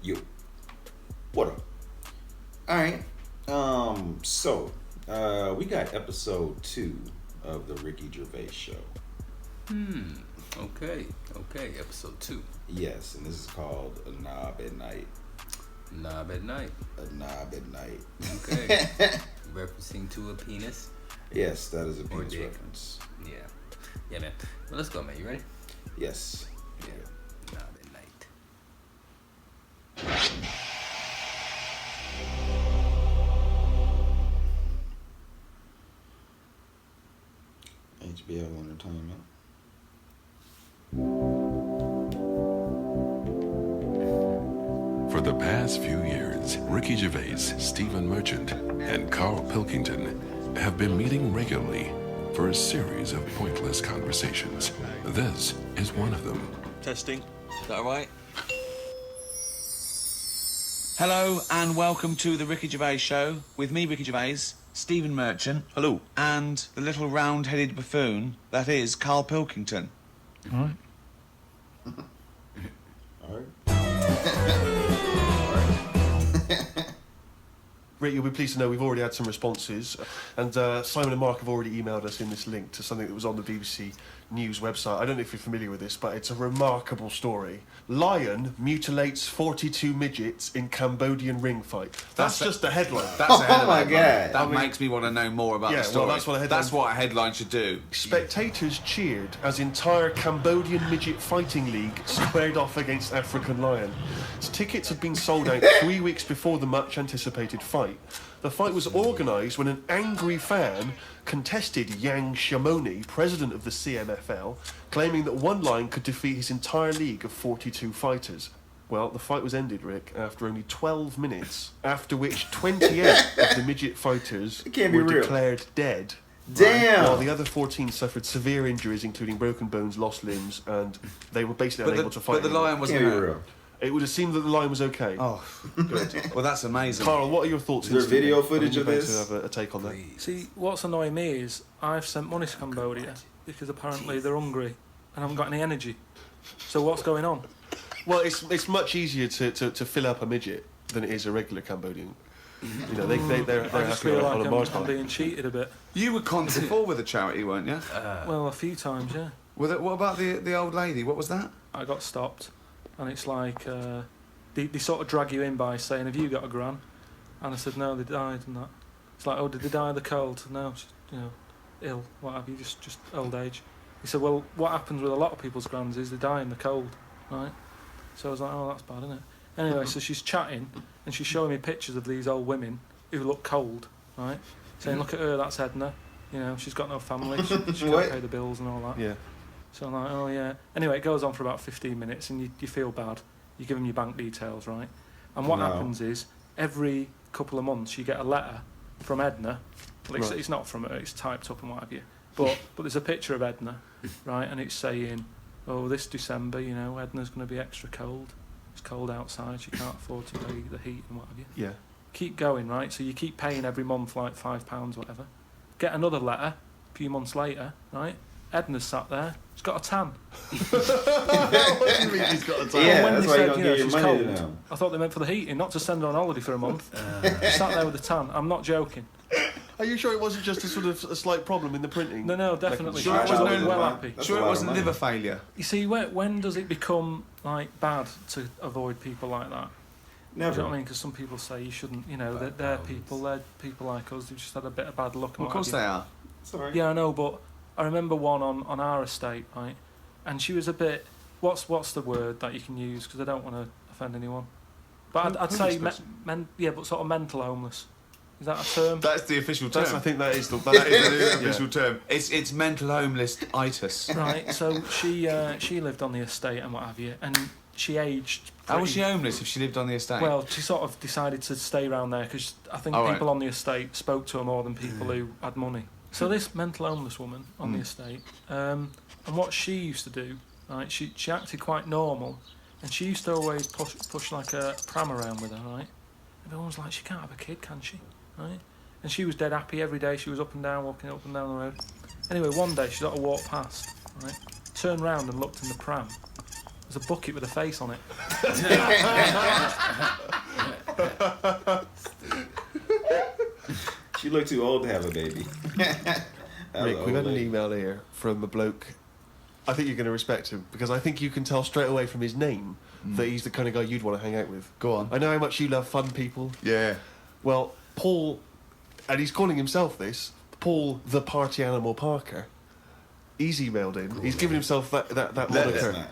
Yo, what up? All right. We got episode 2 of the Ricky Gervais show. Okay. Episode 2. Yes, and this is called A Knob at Night. Knob at night. A knob at night. Okay. Referencing to a penis. Yes, that is a Or penis dick. reference. Yeah, man. Well, let's go, man. You ready? Yes. Yeah. Knob at night. HBO Entertainment. For the past few years, Ricky Gervais, Stephen Merchant, and Carl Pilkington have been meeting regularly for a series of pointless conversations. This is one of them. Testing. Is that all right? Hello and welcome to the Ricky Gervais show with me, Ricky Gervais, Stephen Merchant. Hello. And the little round-headed buffoon that is Carl Pilkington. All right. All right. Rick, you'll be pleased to know we've already had some responses, and Simon and Mark have already emailed us in this link to something that was on the BBC News website. I don't know if you're familiar with this, but it's a remarkable story. Lion mutilates 42 midgets in Cambodian ring fight. That's just the headline. That's a Oh my headline. God. That makes me want to know more about the story. Well, that's what a headline... That's what a headline should do. Spectators cheered as entire Cambodian midget fighting league squared off against African lion. Tickets had been sold out 3 weeks before the much anticipated fight. The fight was organised when an angry fan contested Yang Shamoni, president of the CMFL, claiming that one lion could defeat his entire league of 42 fighters. Well, the fight was ended, Rick, after only 12 minutes, after which 28 of the midget fighters were declared dead. Damn! While the other 14 suffered severe injuries, including broken bones, lost limbs, and they were basically unable to fight. But the lion wasn't Can't be hurt. real. It would have seemed that the lion was okay. Oh, good. Well, that's amazing. Carl, what are your thoughts? Is there instantly? video footage I mean, of you're this? going to have a take on that. See, what's annoying me is I've sent money to Cambodia because apparently they're hungry and haven't got any energy. So what's going on? Well, it's much easier to fill up a midget than it is a regular Cambodian. You know, they're I just happy feel on like a Mars I'm planet. being cheated a bit. You were content before with a charity, weren't you? Well, a few times, yeah. What about the old lady? What was that? I got stopped, and it's like they sort of drag you in by saying, "Have you got a gran?" And I said, "No, they died," and that. It's like, "Oh, did they die of the cold?" No, just, ill, what have you, just old age. He said, "Well, what happens with a lot of people's grans is they die in the cold, right?" So I was like, "Oh, that's bad, isn't it?" Anyway, so she's chatting, and she's showing me pictures of these old women who look cold, right? Saying, "Look at her, that's Edna. She's got no family, she can't pay the bills and all that." Yeah. So I'm like, "Oh yeah." Anyway, it goes on for about 15 minutes, and you feel bad. You give them your bank details, right? And what happens is, every couple of months, you get a letter from Edna. Well, it's not from her, it's typed up and what have you. But there's a picture of Edna, right? And it's saying, "Oh, this December, Edna's going to be extra cold. It's cold outside, she can't afford to pay the heat and what have you." Yeah. Keep going, right? So you keep paying every month like £5, whatever. Get another letter a few months later, right? Edna's sat there. She's got a tan. What do you mean she's got a tan? Yeah, when that's they why you said, don't give your she's money to cold, them. I thought they meant for the heating, not to send her on holiday for a month. She sat there with a tan. I'm not joking. Are you sure it wasn't just a slight problem in the printing? No, definitely. Sure, it She wasn't was a- well happy. That's Sure, a it lot of wasn't money. liver failure. You see, when does it become bad to avoid people like that? Never. Do you know what I mean? Because some people say you shouldn't. They're people like us. They've just had a bit of bad luck. Well, of course they are. Sorry. Yeah, I know, but I remember one on our estate, right? And she was a bit. What's the word that you can use? Because I don't want to offend anyone. But I'd say but sort of mental homeless. Is that a term? That's the official term. I think that is the official term. It's mental homeless-itis. Right. So she lived on the estate and what have you, and she aged. How was she homeless if she lived on the estate? Well, she sort of decided to stay around there because I think people on the estate spoke to her more than people who had money. So this mental homeless woman on the estate, and what she used to do, right? She acted quite normal, and she used to always push like a pram around with her, right? Everyone was like, "She can't have a kid, can she?" Right? And she was dead happy every day. She was up and down, walking up and down the road. Anyway, one day she sort of walked past, right? Turned round and looked in the pram. There's a bucket with a face on it. She looked too old to have a baby. Rick, we've had an email here from a bloke. I think you're going to respect him because I think you can tell straight away from his name that he's the kind of guy you'd want to hang out with. Go on. I know how much you love fun people. Yeah. Well, Paul, and he's calling himself this, Paul the Party Animal Parker. He's emailed in. He's given himself that moniker.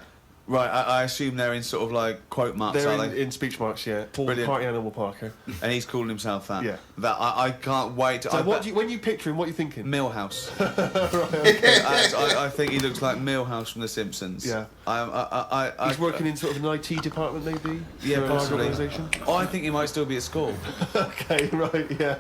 Right, I assume they're in sort of like quote marks, are They're they? in speech marks, yeah. Paul the Brilliant. Party Animal Parker. And he's calling himself that. Yeah. That I can't wait. So when you picture him, what are you thinking? Millhouse. Right, okay. I think he looks like Millhouse from The Simpsons. Yeah. He's working in sort of an IT department, maybe? Yeah, for a large possibly. organisation? I think he might still be at school. Okay, right, yeah.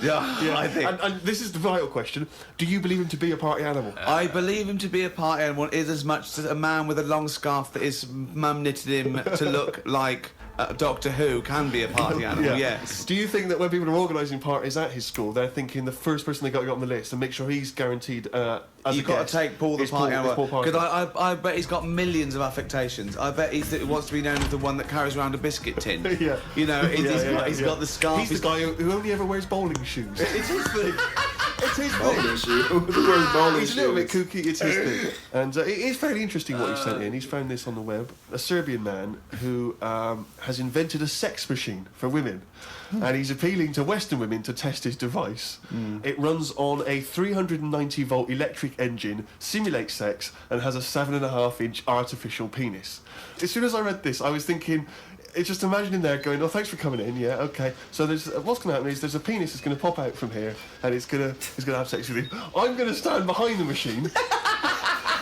Yeah, I think. And this is the vital question. Do you believe him to be a party animal? I believe him to be a party animal is as much as a man with a long scarf that his mum knitted him to look like Doctor Who can be a party animal, yes. Do you think that when people are organising parties at his school, they're thinking the first person they got to get on the list and make sure he's guaranteed as You've a got guest to take Paul the is party animal. Paul Parker. Because I bet he's got millions of affectations. I bet he wants to be known as the one that carries around a biscuit tin. Yeah. You know, he's got the scarf. He's the guy who only ever wears bowling shoes. It's his thing. It's his Bowling thing. shoe. Who wears bowling He's a little bit shoes? kooky, it's his thing. And it is fairly interesting what he sent in. He's found this on the web. A Serbian man who has invented a sex machine for women. And he's appealing to Western women to test his device. It runs on a 390-volt electric engine, simulates sex, and has a 7.5-inch artificial penis. As soon as I read this, I was thinking... It's just imagining there going, oh, thanks for coming in, yeah, okay. So there's what's going to happen is there's a penis that's going to pop out from here, and it's going to have sex with you. I'm going to stand behind the machine.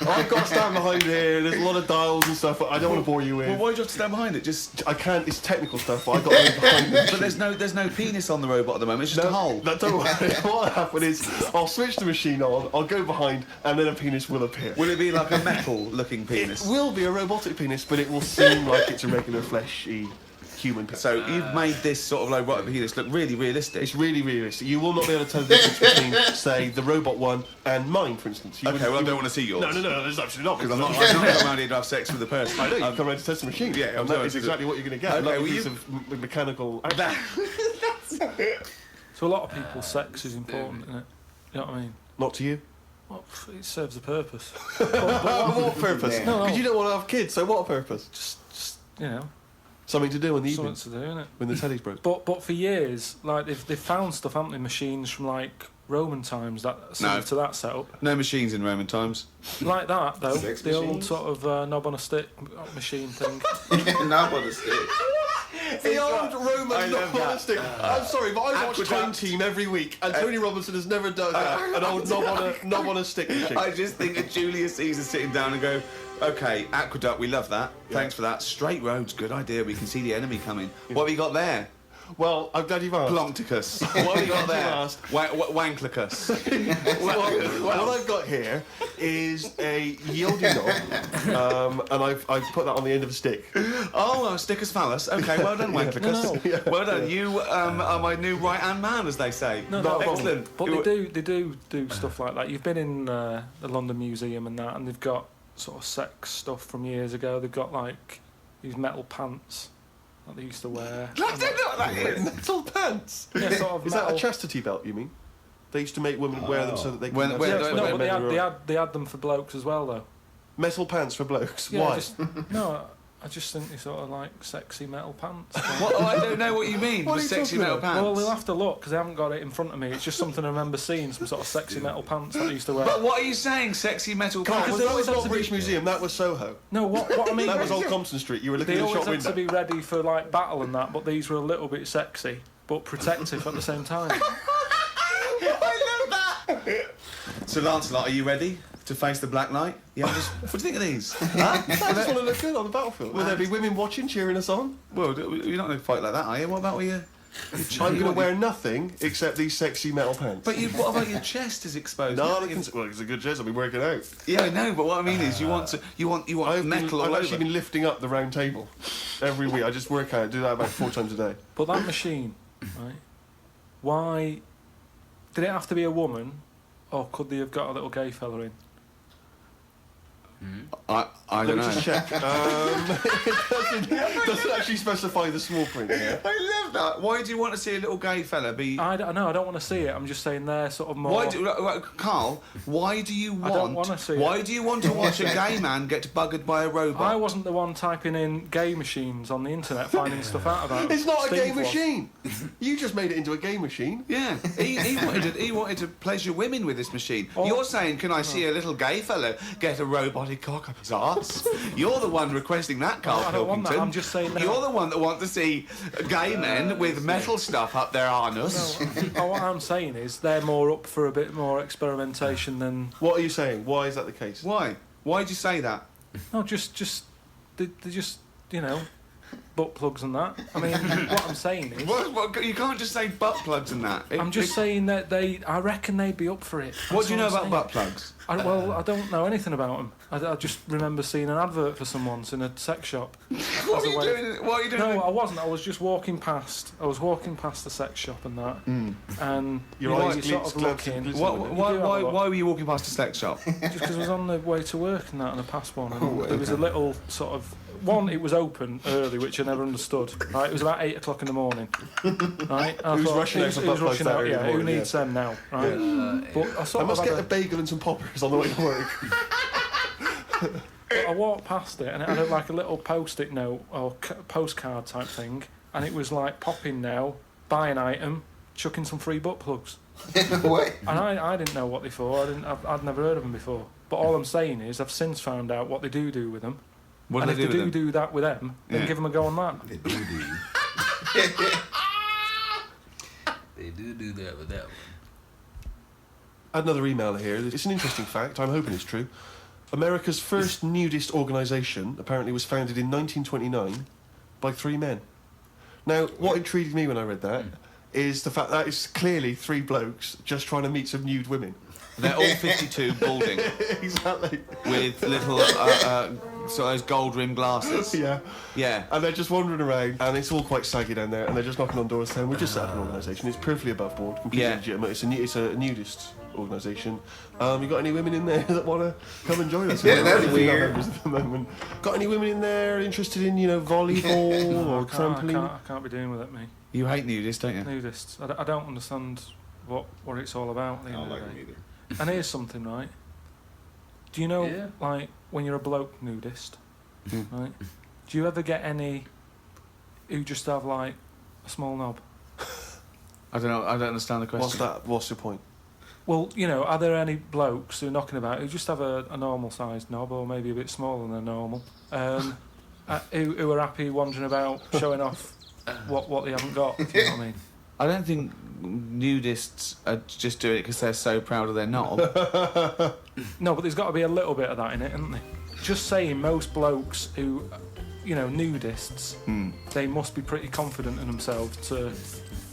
I've got to stand behind here. There's a lot of dials and stuff. I don't want to bore you with. Well, why do you have to stand behind it? Just I can't. It's technical stuff, but I've got to be behind the machine. but there's no penis on the robot at the moment. It's just a hole. No, don't worry. What'll happen is I'll switch the machine on. I'll go behind, and then a penis will appear. Will it be like a metal-looking penis? It will be a robotic penis, but it will seem like it's a regular fleshy human penis. So you've made this sort of like robotic penis look really realistic. It's really realistic. You will not be able to tell the difference between, say, the robot one and mine, for instance. Okay, well, I don't want to see yours. No, there's absolutely not. Because I'm not coming around here to have sex with a person. I know, you come around to test the machine. Yeah, and that is exactly what you're going to get. Okay, A well, piece of mechanical... So a lot of people's sex is important, isn't it? You know what I mean? Not to you? Well, it serves a purpose. What purpose? Yeah. No. Because you don't want to have kids, so what purpose? Just you know, Something to do in the something evening to do, innit? when the telly's broke. But for years, like they've found stuff, haven't they? Machines from like Roman times that similar to that setup. No machines in Roman times. Like that though, Sex the old machines? sort of knob on a stick machine thing. Not on the stick. The old Roman love that. stick. I'm sorry, but I watch Time Aqueduct. Team every week, and Tony Robinson has never done an old knob on a stick machine. I just think of Julius Caesar sitting down and go, okay, aqueduct, we love that. Thanks for that. Straight roads, good idea. We can see the enemy coming. What have you got there? Well, I'm glad you've asked. Ploncticus. What have you got there? Asked. Wanklicus. What I've got here is a Yodi knob, and I've put that on the end of a stick. Oh, stickus phallus. Okay, well done, Wanklicus. Well done. You are my new right-hand man, as they say. No, Excellent. But they do stuff like that. You've been in the London Museum and that, and they've got sort of sex stuff from years ago. They've got like these metal pants that they used to wear. I don't know what that is. Metal pants. Yeah, sort of Is metal. that a chastity belt? You mean? They used to make women wear them so that they could When- have when- sex when- with No, their but men who were- they had them for blokes as well though. metal pants for blokes. Yeah, Why? I just think they sort of like sexy metal pants. What? Oh, I don't know what you mean. What with are you sexy talking metal about? pants. Well, we'll have to look because I haven't got it in front of me. It's just something I remember seeing, some sort of sexy metal pants that I used to wear. But what are you saying? Sexy metal Come on, pants? because that was always not had to British be- Museum, that was Soho. No, what I mean, That was Old Compton Street. You were looking they in the always shop had to window. be ready for like battle and that, but these were a little bit sexy but protective at the same time. So, Lancelot, are you ready to face the Black Knight? Yeah. What do you think of these? Huh? I just want to look good on the battlefield. Will there be women watching, cheering us on? Well, you're not going to fight like that, are you? What about with your... I'm going to wear nothing except these sexy metal pants. But what about your chest is exposed? No, well, it's a good chest. I'll be working out. Yeah, I know, but what I mean is you want metal I've all actually over. been lifting up the round table every week. I just work out, do that about 4 times a day. But that machine, right? Why did it have to be a woman, or could they have got a little gay fella in? I don't Let me know. just check. It doesn't actually specify the small print here. I love that. Why do you want to see a little gay fella be... I don't want to see it. I'm just saying they're sort of more... Carl, why do you want... I don't want to see it. Why do you want to watch a gay man get buggered by a robot? I wasn't the one typing in gay machines on the internet finding stuff out about them. It's not a Steve gay was. machine. You just made it into a gay machine. Yeah, he wanted to pleasure women with this machine. Oh. You're saying, can I see a little gay fellow get a robotic cock up his arse? You're the one requesting that, Carl I don't want that. Pilkington. I'm just saying that. You're the one that wants to see gay men with metal stuff up their anus. No, what I'm saying is they're more up for a bit more experimentation than... What are you saying? Why is that the case? Why? Why'd you say that? No, they're just, you know, butt plugs and that. I mean, what I'm saying is... What, you can't just say butt plugs and that. I'm just saying that I reckon they'd be up for it. What That's do you know I'm about saying. butt plugs? I don't know anything about them. I just remember seeing an advert for some once in a sex shop. What are you doing? No, I wasn't. I was just walking past. I was walking past the sex shop and that. And Your you eyes sort of glitz, looking. glitz, Why were you walking past a sex shop? Just because I was on the way to work and that, and I passed one. And there was a little sort of... One, it was open early, which I never understood. Right, it was about 8 o'clock in the morning. Right, and I Who's thought, rushing out for butt plugs that early in the who morning, needs them now? Right, but I sort I must of get had a bagel and some poppers on the way to work. I walked past it and it had like a little post-it note or postcard type thing, and it was like pop in now, buy an item, chuck in some free butt plugs. What? And I didn't know what they for. I'd never heard of them before. But all I'm saying is I've since found out what they do with them. What And do if they they do? do that with them, then Yeah. give them a go on that. They do. They do that with that one. Another email here. It's an interesting fact. I'm hoping it's true. America's first nudist organisation apparently was founded in 1929 by 3 men. Now, what intrigued me when I read that is the fact that it's clearly 3 blokes just trying to meet some nude women. They're all 52 balding Exactly. with little sort of those gold rimmed glasses. Yeah. Yeah. And they're just wandering around, and it's all quite saggy down there, and they're just knocking on doors saying, we're just set up an organisation. It's perfectly above board, completely Yeah. legitimate. It's a nudist organisation. You got any women in there that want to come and join us? Yeah, that's Female weird. members at the moment. Got any women in there interested in, volleyball or trampoline? I can't be doing with it, me. You hate nudists, don't you? Nudists. I don't understand what it's all about at the I end don't of like the them day. either. And here's something, right? Do you know, Yeah. like, when you're a bloke nudist, right? Do you ever get any who just have, like, a small knob? I don't know. I don't understand the question. What's that? What's your point? Well, are there any blokes who are knocking about who just have a normal-sized knob, or maybe a bit smaller than normal, who are happy wandering about showing off what they haven't got, if you know what I mean? I don't think nudists are just doing it because they're so proud of their knob. No, but there's got to be a little bit of that in it, isn't there? Just saying, most blokes who, nudists, they must be pretty confident in themselves to,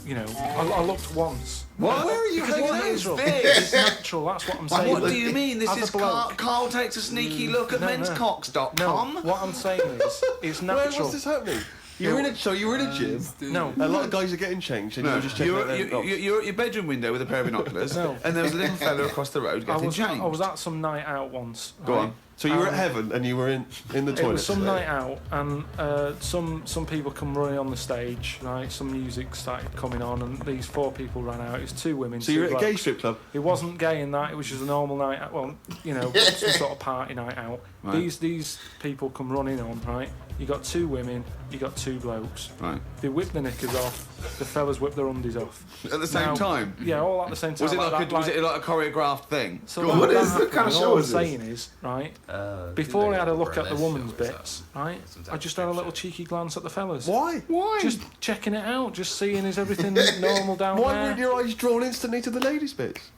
I looked once. What? Where are you Because getting what is natural? this? It's natural, that's what I'm saying. What do you mean? This As a is bloke. Carl takes a sneaky look at No, menscocks.com. No, what I'm saying is, it's Where natural. was this happening? You were in a gym. No, A lot of guys are getting changed, and you were just checking out their knobs. You're at your bedroom window with a pair of binoculars, No. and there was a little fella across the road I getting was changed. at some night out once. Go right? on. So you were at heaven, and you were in the toilet. It was some night out, and some people come running on the stage, right? Some music started coming on, and these 4 people ran out. It was 2 women. So you were 2 at a gay blokes. strip club. It wasn't gay in that. It was just a normal night out. Well, some sort of party night out. Right. These people come running on, right? You got 2 women. You got 2 blokes. Right. They whip the knickers off. The fellas whip their undies off. At the same Now- time? Yeah, all at the same time. Was it like, that, was it like a choreographed thing? So What that is the happened, kind of and show all is I'm this? saying is, right, Before before I had a look at the woman's bits, right, I just had a little cheeky glance at the fellas. Why? Why? Just checking it out, just seeing is everything normal down Why there. weren't your eyes drawn instantly to the ladies' bits?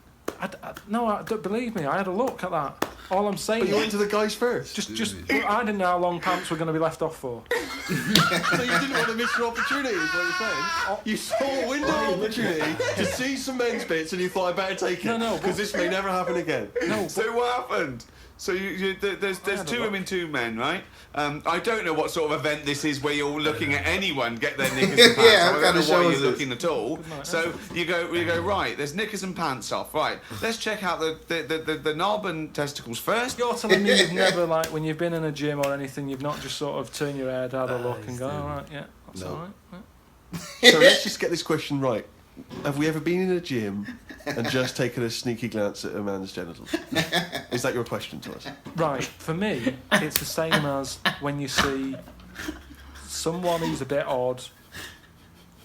Don't believe me, I had a look at that. All I'm saying But you is, went to the guys first. I didn't know how long pants were going to be left off for. So you didn't want to miss your opportunity, is what you're saying? You saw a window of opportunity to see some men's bits, and you thought, I better take it. No, because this may never happen again. No, So what happened? So there's had a two look. women, two men, right? I don't know what sort of event this is where you're looking at anyone get their knickers and pants Yeah, off. what I kind don't of know why show you're is this? looking at all. night, So you go right. There's knickers and pants off. Right. Let's check out the knob and testicles first. You're telling me you've never, like, when you've been in a gym or anything, you've not just sort of turned your head, had a look, and go, all right, yeah, that's No. all right. Yeah. So let's just get this question right. Have we ever been in a gym and just taken a sneaky glance at a man's genitals? Is that your question to us? Right, for me, it's the same as when you see someone who's a bit odd,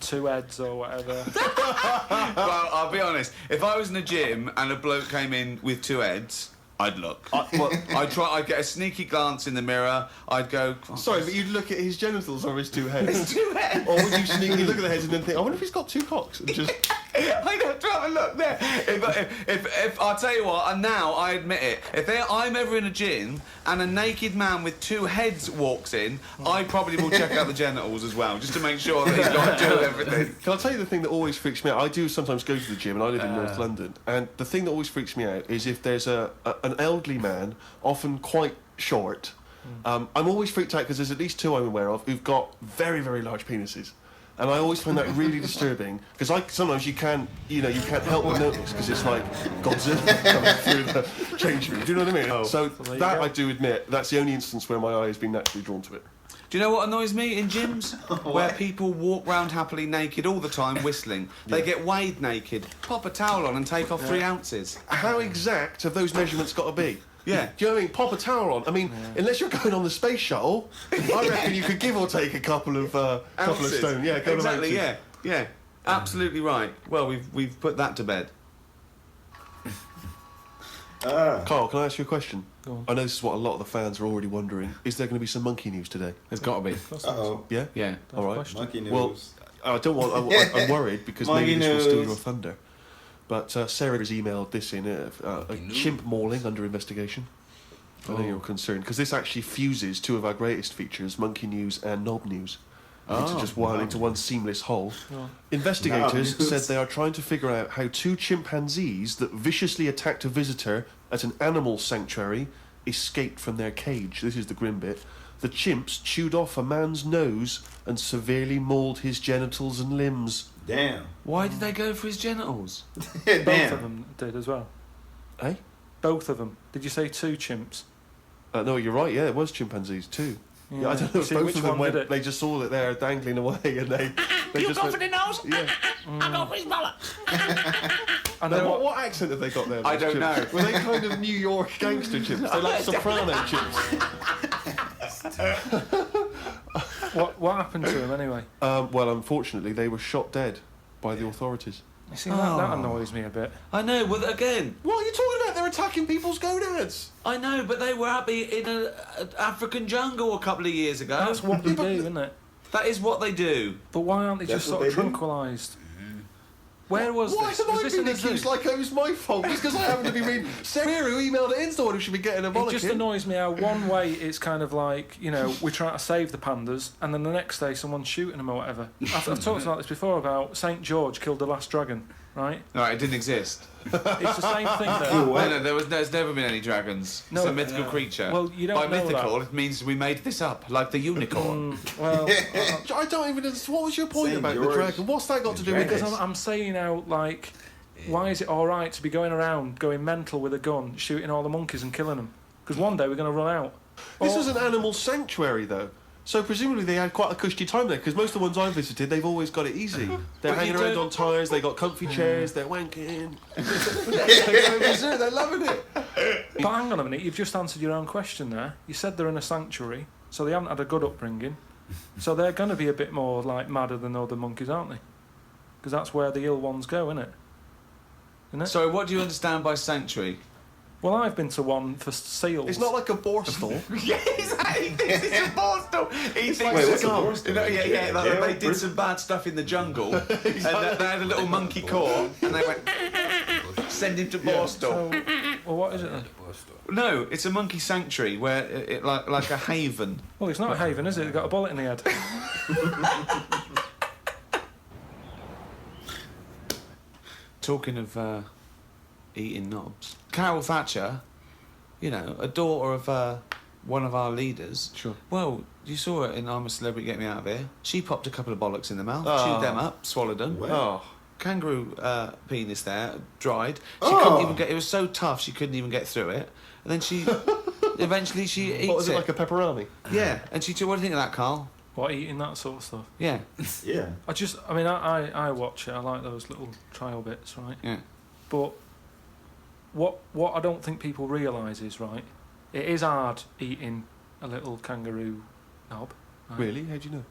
two heads or whatever. Well, I'll be honest. If I was in a gym and a bloke came in with two heads, I'd look. I'd get a sneaky glance in the mirror. I'd go. Sorry, but you'd look at his genitals or his two heads? His two heads. Or would you sneakily look at the heads and then think, I wonder if he's got two cocks? And just... I'd have to have a look there. If I'll tell you what, and now I admit it, if I'm ever in a gym and a naked man with two heads walks in, I probably will check out the genitals as well, just to make sure that he's got two of everything. Can I tell you the thing that always freaks me out? I do sometimes go to the gym, and I live in North London, and the thing that always freaks me out is if there's an elderly man, often quite short. I'm always freaked out because there's at least two I'm aware of who've got very, very large penises. And I always find that really disturbing because sometimes you can't help but notice because it's like Godzilla coming through the change room. Do you know what I mean? So you that go. I do admit that's the only instance where my eye has been naturally drawn to it. Do you know what annoys me in gyms? Where people walk round happily naked all the time whistling. They get weighed naked, pop a towel on and take off 3 ounces. How exact have those measurements got to be? Yeah. Do you know what I mean? Pop a towel on. I mean, unless you're going on the space shuttle, I reckon you could give or take a couple of Ounces. stone. Yeah, couple exactly. of ounces. Yeah. Absolutely right. Well, we've put that to bed. Carl, can I ask you a question? Go on. I know this is what a lot of the fans are already wondering. Is there going to be some monkey news today? There's got to be. Uh-oh. Yeah? Yeah. All right. Question. Monkey news. Well, I don't want. I'm worried because Monkey maybe this will steal news. your thunder. But Sarah has emailed this in a chimp mauling under investigation. I know you're concerned because this actually fuses two of our greatest features, monkey news and knob news, into one seamless whole. Oh. Investigators Knob news. said they are trying to figure out how two chimpanzees that viciously attacked a visitor at an animal sanctuary escaped from their cage. This is the grim bit. The chimps chewed off a man's nose and severely mauled his genitals and limbs. Damn. Why did they go for his genitals? Both of Damn. them did as well. Eh? Both of them. Did you say two chimps? No, you're right. Yeah, it was chimpanzees too. Yeah, I don't know if See, both which of them one went. did it? They just saw that they're dangling away, and they You just go went, for the nose? Yeah. I go for his bollocks. And Now, then what accent have they got there? I those don't chimps? know. Were they kind of New York gangster chimps? They're like soprano chimps. what happened to him anyway? Well, unfortunately, they were shot dead by the authorities. You see, that annoys me a bit. I know, well, again, What are you talking about? They're attacking people's gonads. I know, but they were happy in an African jungle a couple of years ago. That's what they do, isn't it? That is what they do. But why aren't they That's just what sort of they do? tranquilised? Where was Why this? have Was I this been in a zoo? accused like it was my fault? Just because I happen to be reading. Sarah, who emailed it in, the one who should be getting a It bollocking. just annoys me how one way it's kind of like, you know, we're trying to save the pandas, and then the next day someone's shooting them or whatever. I've talked about this before about St George killed the last dragon, right? Right, it didn't exist. It's the same thing though. No, there's never been any dragons. No, it's a mythical creature. Well, you don't By know mythical, that. it means we made this up, like the unicorn. Well, I don't even. What was your point St. about the George. dragon? What's that got to do with because this? I'm saying out like, why is it all right to be going around going mental with a gun, shooting all the monkeys and killing them? Because one day we're going to run out. This Or- was an animal sanctuary, though. So presumably they had quite a cushy time there, because most of the ones I've visited, they've always got it easy. They're But hanging you around don't- on tyres, they got comfy chairs, they're wanking. They're loving it. But hang on a minute, you've just answered your own question there. You said they're in a sanctuary, so they haven't had a good upbringing. So they're going to be a bit more like madder than other monkeys, aren't they? Because that's where the ill ones go, isn't it? Sorry, what do you understand by sanctuary? Well, I've been to one for seals. It's not like a borstal. Yeah, exactly. This is a borstal. He thinks Wait, what's a that- borstal? You know, yeah, like Jail, they did prison? some bad stuff in the jungle, and they had a little monkey court, and they went send him to Borstal. So, well, what is it then? No, it's a monkey sanctuary where it like a haven. Well, it's not a haven, is it? They've got a bullet in the head. Talking of eating knobs, Carol Thatcher a daughter of one of our leaders. Sure. Well, you saw it in I'm a Celebrity, Get Me Out of Here. She popped a couple of bollocks in the mouth, Oh. chewed them up, swallowed them. What? Oh. Kangaroo penis there, dried. She couldn't even get. It was so tough she couldn't even get through it. And then she, eventually she eats What was it, like a pepperoni? Yeah, and she took. What do you think of that, Carl? What, eating that sort of stuff? Yeah, Yeah. I watch it. I like those little trial bits, right? yeah. But what I don't think people realise is, right, it is hard eating a little kangaroo knob. Right? Really? How do you know?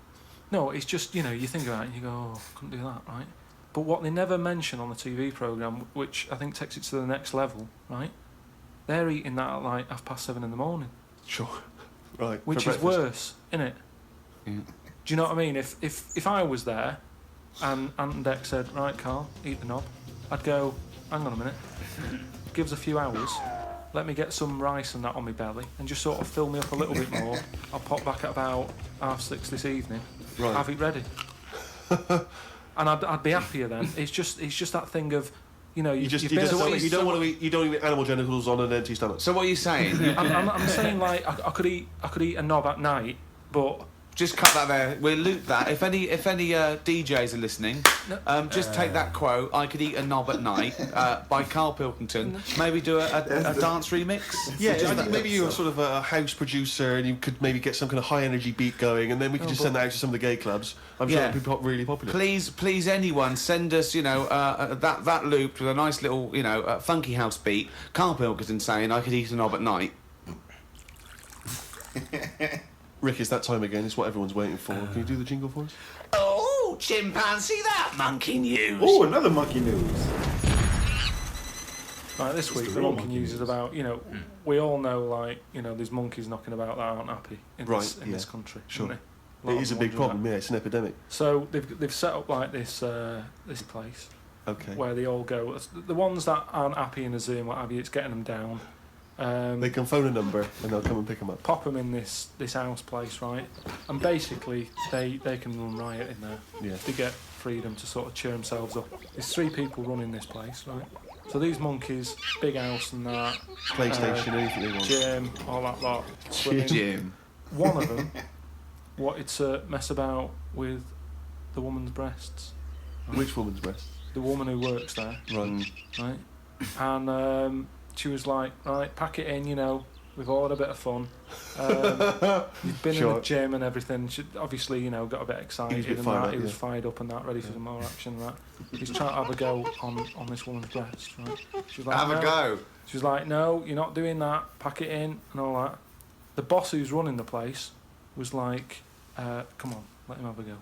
No, it's just, you think about it and you go, oh, couldn't do that, right? But what they never mention on the TV programme, which I think takes it to the next level, right? They're eating that at like 7:30 in the morning. Sure. Right. Which for is breakfast. worse, innit? Yeah. Do you know what I mean? If I was there and Ant and Dec said, right, Carl, eat the knob, I'd go, hang on a minute, give us a few hours, let me get some rice and that on my belly and just sort of fill me up a little bit more. I'll pop back at about 6:30 this evening, Right. have it ready. And I'd be happier then. It's just that thing of, you don't want to eat animal genitals on an empty stomach. So what are you saying? I'm saying like I could eat a knob at night, but Just cut that there. We'll loop that. If any DJs are listening, just take that quote. I could eat a knob at night by Carl Pilkington. Maybe do a dance remix. Yeah, I think maybe you're sort of a house producer and you could maybe get some kind of high energy beat going, and then we could just send that out to some of the gay clubs. I'm sure it'd be really popular. Please, anyone send us, that looped with a nice little, funky house beat. Carl Pilkington saying, "I could eat a knob at night." Rick, it's that time again. It's what everyone's waiting for. Can you do the jingle for us? Oh, chimpanzee, that monkey news. Oh, another monkey news. Right, this week the monkey news is about, we all know, like, there's monkeys knocking about that aren't happy in this country. Sure. Isn't It is a big problem, yeah, it's an epidemic. So they've set up like this place where they all go. The ones that aren't happy in a zoo and what have you, it's getting them down. They can phone a number and they'll come and pick them up. Pop them in this house place, right? And basically they can run riot in there. Yeah. To get freedom to sort of cheer themselves up. There's 3 people running this place, right? So these monkeys, big house and that. PlayStation, anything they want. Gym, all that lot. Swimming. Jim. One of them wanted to mess about with the woman's breasts. Right? Which woman's breast? The woman who works there. Right? And she was like, right, pack it in, we've all had a bit of fun. You've been in the gym and everything. She obviously, got a bit excited He was fired up and that, ready for some more action and that. He's trying to have a go on this woman's breast, right? She was like, Have a go. She was like, no, you're not doing that, pack it in and all that. The boss who's running the place was like, come on, let him have a go.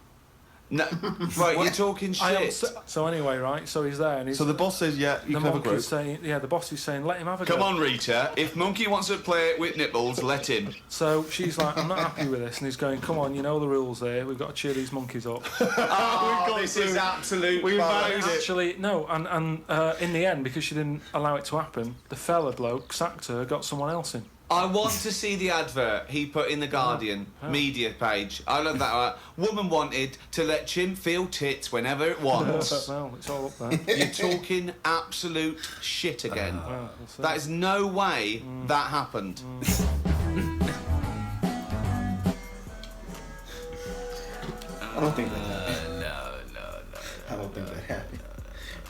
No, right, you're talking shit. So anyway, right, so he's there and he's... So the boss says, yeah, you can have a grope. The boss is saying, let him have a go. Come on, Rita. If Monkey wants to play with nipples, let him. So she's like, I'm not happy with this. And he's going, come on, you know the rules here. We've got to cheer these monkeys up. This is absolute. We valued it. Actually, no. And in the end, because she didn't allow it to happen, the fella bloke sacked her, got someone else in. I want to see the advert he put in the Guardian media page. I love that. Woman wanted to let chimp feel tits whenever it wants. Well, it's all up there. You're talking absolute shit again. Well, That is no way that happened. I don't think that happened. No. I don't think that happened.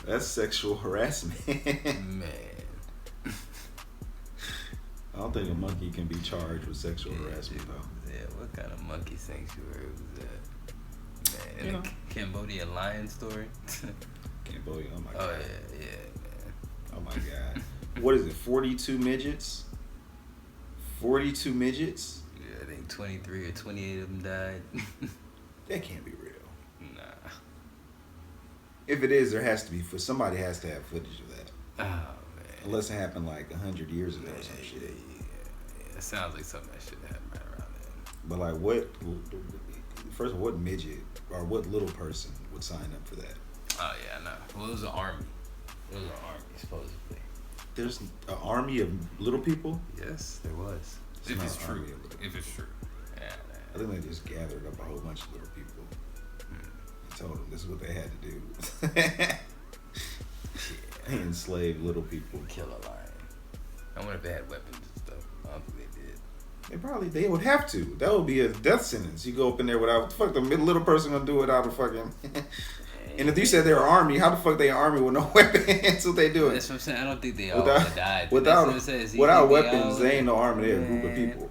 That's sexual harassment. Man. I don't think a monkey can be charged with sexual harassment, though. Yeah, what kind of monkey sanctuary was that? Man, in the Cambodian lion story? Cambodia, oh my Oh, god. yeah, man. Oh my god. What is it, 42 midgets? 42 midgets? Yeah, I think 23 or 28 of them died. That can't be real. Nah. If it is, there has to be, somebody has to have footage of that. Oh, man. Unless it happened like 100 years ago or some shit. Yeah, it sounds like something that should have happened right around then. But like first of all, what midget or what little person would sign up for that? Oh, yeah, I know. Well, it was an army. It was an army, supposedly. There's an army of little people? Yes, there was. It's If not it's an true. army of little If it's true. Yeah, I think they just gathered up a whole bunch of little people and told them this is what they had to do. Enslaved little people. kill a lion. I wonder if they had weapons and stuff. They would have to. That would be a death sentence. You go up in there without, what the fuck the little person gonna do without a fucking. And if you said they're army, how the fuck they army with no weapons? What they doing? That's what I'm saying. I don't think they all died. Without weapons, they ain't no army. They're a group of people.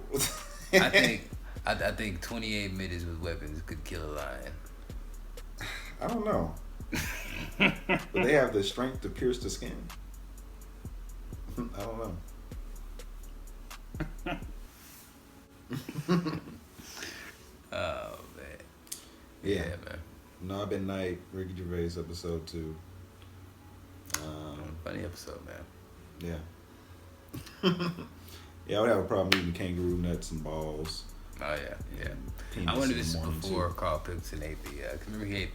I think 28 midgets with weapons could kill a lion. I don't know. But they have the strength to pierce the skin. I don't know. Oh man. Yeah, man. No, I've been Night, Ricky Gervais episode 2. Funny episode, man. Yeah. Yeah, I would have a problem eating kangaroo nuts and balls. Oh yeah. I wondered this before Carl Pilkington ate remember he ate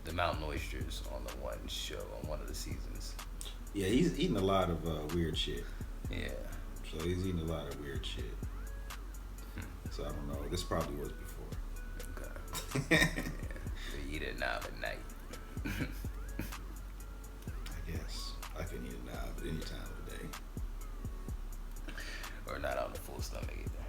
the mountain oysters on the one show on one of the seasons. Yeah, he's eating a lot of weird shit. Yeah. So he's eating a lot of weird shit. So I don't know. This probably was before. Okay. So you eat a knob at night. I guess I can eat a knob at any time of the day. Or not on a full stomach either.